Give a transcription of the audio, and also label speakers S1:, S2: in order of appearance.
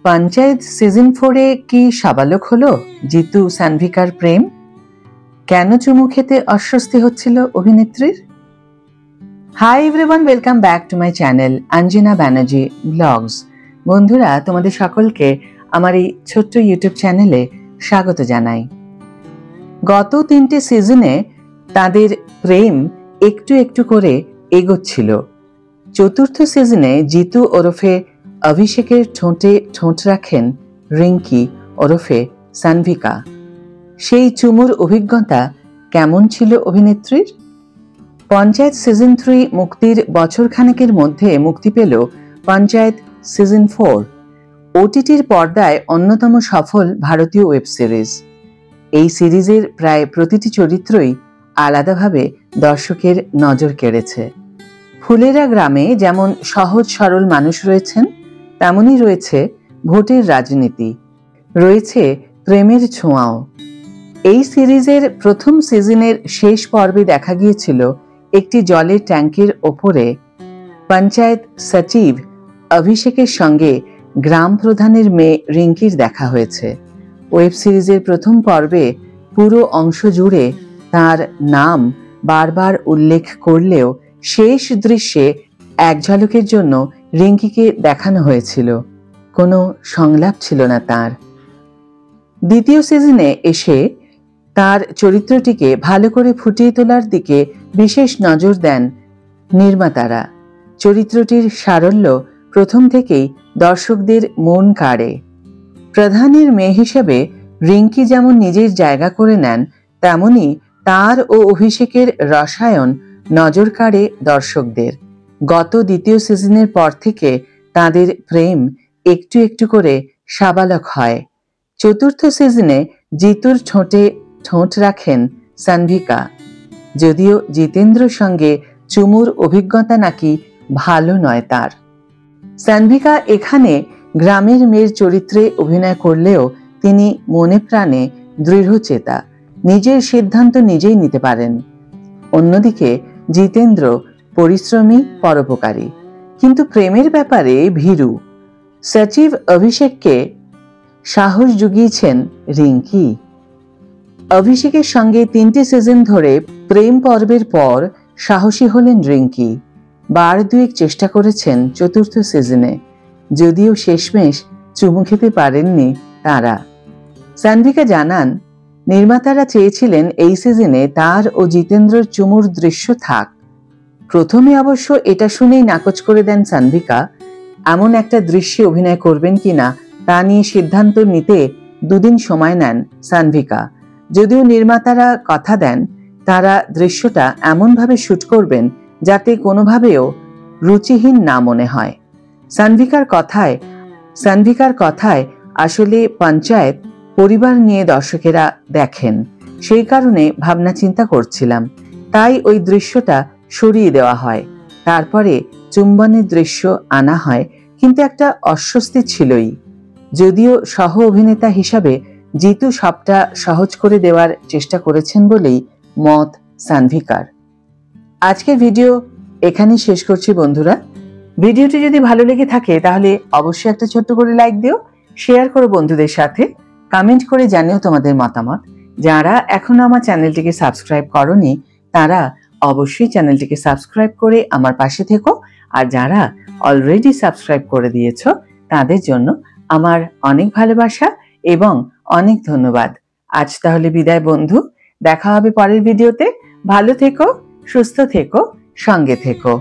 S1: Panchayat season 4-এ কি সাবালক হলো জিতু সানভিকার প্রেম? কেন চুমু খেতে অস্বস্তি হচ্ছিল অভিনেত্রীর? Hi everyone, welcome back to my channel Anjana Banerjee blogs. বন্ধুরা, তোমাদের সকলকে আমার এই ছোট্ট ইউটিউব চ্যানেলে স্বাগত জানাই। গত 3টে সিজনে তাদের প্রেম একটু একটু করে এগোচ্ছিল। চতুর্থ সিজনে জিতু ওরফে অভিষেকের ঠোঁটে ঠোঁট রাখেন রিঙ্কি ওরফে সানভিকা। সেই চুমুর অভিজ্ঞতা কেমন ছিল অভিনেত্রীর? পঞ্চায়েত সিজন 3 মুক্তির বছরখানেকের মধ্যে মুক্তি পেল পঞ্চায়েত সিজন 4, ওটিটির পর্দায় অন্যতম সফল ভারতীয় ওয়েব সিরিজ। এই সিরিজের প্রায় প্রতিটি চরিত্রই আলাদাভাবে দর্শকের নজর কেড়েছে। ফুলেরা গ্রামে যেমন সহজ সরল মানুষ রয়েছেন, তেমনই রয়েছে ভোটের রাজনীতি, রয়েছে প্রেমের ছোঁয়াও। এই সিরিজের প্রথম সিজনের শেষ পর্বে দেখা গিয়েছিল একটি জলের ট্যাঙ্কের ওপরে পঞ্চায়েত সচিব অভিষেকের সঙ্গে গ্রাম প্রধানের মেয়ে রিঙ্কির দেখা হয়েছে। ওয়েব সিরিজের প্রথম পর্বে পুরো অংশ জুড়ে তার নাম বারবার উল্লেখ করলেও শেষ দৃশ্যে এক ঝলকের জন্য রিঙ্কিকে দেখানো হয়েছিল, কোনো সংলাপ ছিল না তার। দ্বিতীয় সিজনে এসে তার চরিত্রটিকে ভালো করে ফুটিয়ে তোলার দিকে বিশেষ নজর দেন নির্মাতারা। চরিত্রটির সারল্য প্রথম থেকেই দর্শকদের মন কাড়ে। প্রধানের মেয়ে হিসেবে রিঙ্কি যেমন নিজের জায়গা করে নেন, তেমনি তার ও অভিষেকের রসায়ন নজর কাড়ে দর্শকদের। গত দ্বিতীয় সিজনের পর থেকে তাদের প্রেম একটু একটু করে সাবালক হয়। চতুর্থ সিজনে জিতুর ঠোঁটে ঠোঁট রাখেন সানভিকা। যদিও জিতেন্দ্রর সঙ্গে চুমুর অভিজ্ঞতা নাকি ভালো নয় তার। সানভিকা এখানে গ্রামের মেয়ের চরিত্রে অভিনয় করলেও তিনি মনে প্রাণে দৃঢ়চেতা, নিজের সিদ্ধান্ত নিজেই নিতে পারেন। অন্যদিকে জিতেন্দ্র পরিশ্রমী, পরোপকারী, কিন্তু প্রেমের ব্যাপারে ভীরু। সচিব অভিষেককে সাহস জুগিয়েছেন রিঙ্কি। অভিষেকের সঙ্গে 3টে সিজন ধরে প্রেম পর্বের পর সাহসী হলেন রিঙ্কি। বার দুয়েক চেষ্টা করেছেন চতুর্থ সিজনে, যদিও শেষমেশ চুমু খেতে পারেননি তারা। সানভিকা জানান, নির্মাতারা চেয়েছিলেন এই সিজনে তার ও জিতেন্দ্রর চুমুর দৃশ্য থাক। প্রথমে অবশ্য এটা শুনেই নাকচ করে দেন সানভিকা। এমন একটা দৃশ্যে অভিনয় করবেন কিনা তা নিয়ে সিদ্ধান্ত নিতে 2 দিন সময় নেন সানভিকা। যদিও নির্মাতারা কথা দেন তারা দৃশ্যটা এমনভাবে শুট করবেন যাতে কোনোভাবেও রুচিহীন না মনে হয়। সানভিকার কথায় আসলে পঞ্চায়েত পরিবার নিয়ে দর্শকেরা দেখেন, সেই কারণে ভাবনা চিন্তা করছিলাম, তাই ওই দৃশ্যটা সরিয়ে দেওয়া হয়। তারপরে চুম্বনের দৃশ্য আনা হয়, কিন্তু একটা অস্বস্তি ছিলই। যদিও সহ অভিনেতা হিসাবে জিতু সবটা সহজ করে দেওয়ার চেষ্টা করেছেন বলেই মত সানভিকার। আজকের ভিডিও এখানেই শেষ করছি বন্ধুরা। ভিডিওটি যদি ভালো লেগে থাকে তাহলে অবশ্যই একটা ছোট্ট করে লাইক দিও, শেয়ার করো বন্ধুদের সাথে, কমেন্ট করে জানিও তোমাদের মতামত। যারা এখনো আমার চ্যানেলটিকে সাবস্ক্রাইব করোনি তারা অবশ্যই চ্যানেলটিকে সাবস্ক্রাইব করে আমার পাশে থেকো, আর যারা অলরেডি সাবস্ক্রাইব করে দিয়েছো তাদের জন্য আমার অনেক ভালোবাসা এবং অনেক ধন্যবাদ। আজ তাহলে বিদায় বন্ধু, দেখা হবে পরের ভিডিওতে। ভালো থেকো, সুস্থ থেকো, সঙ্গে থেকো।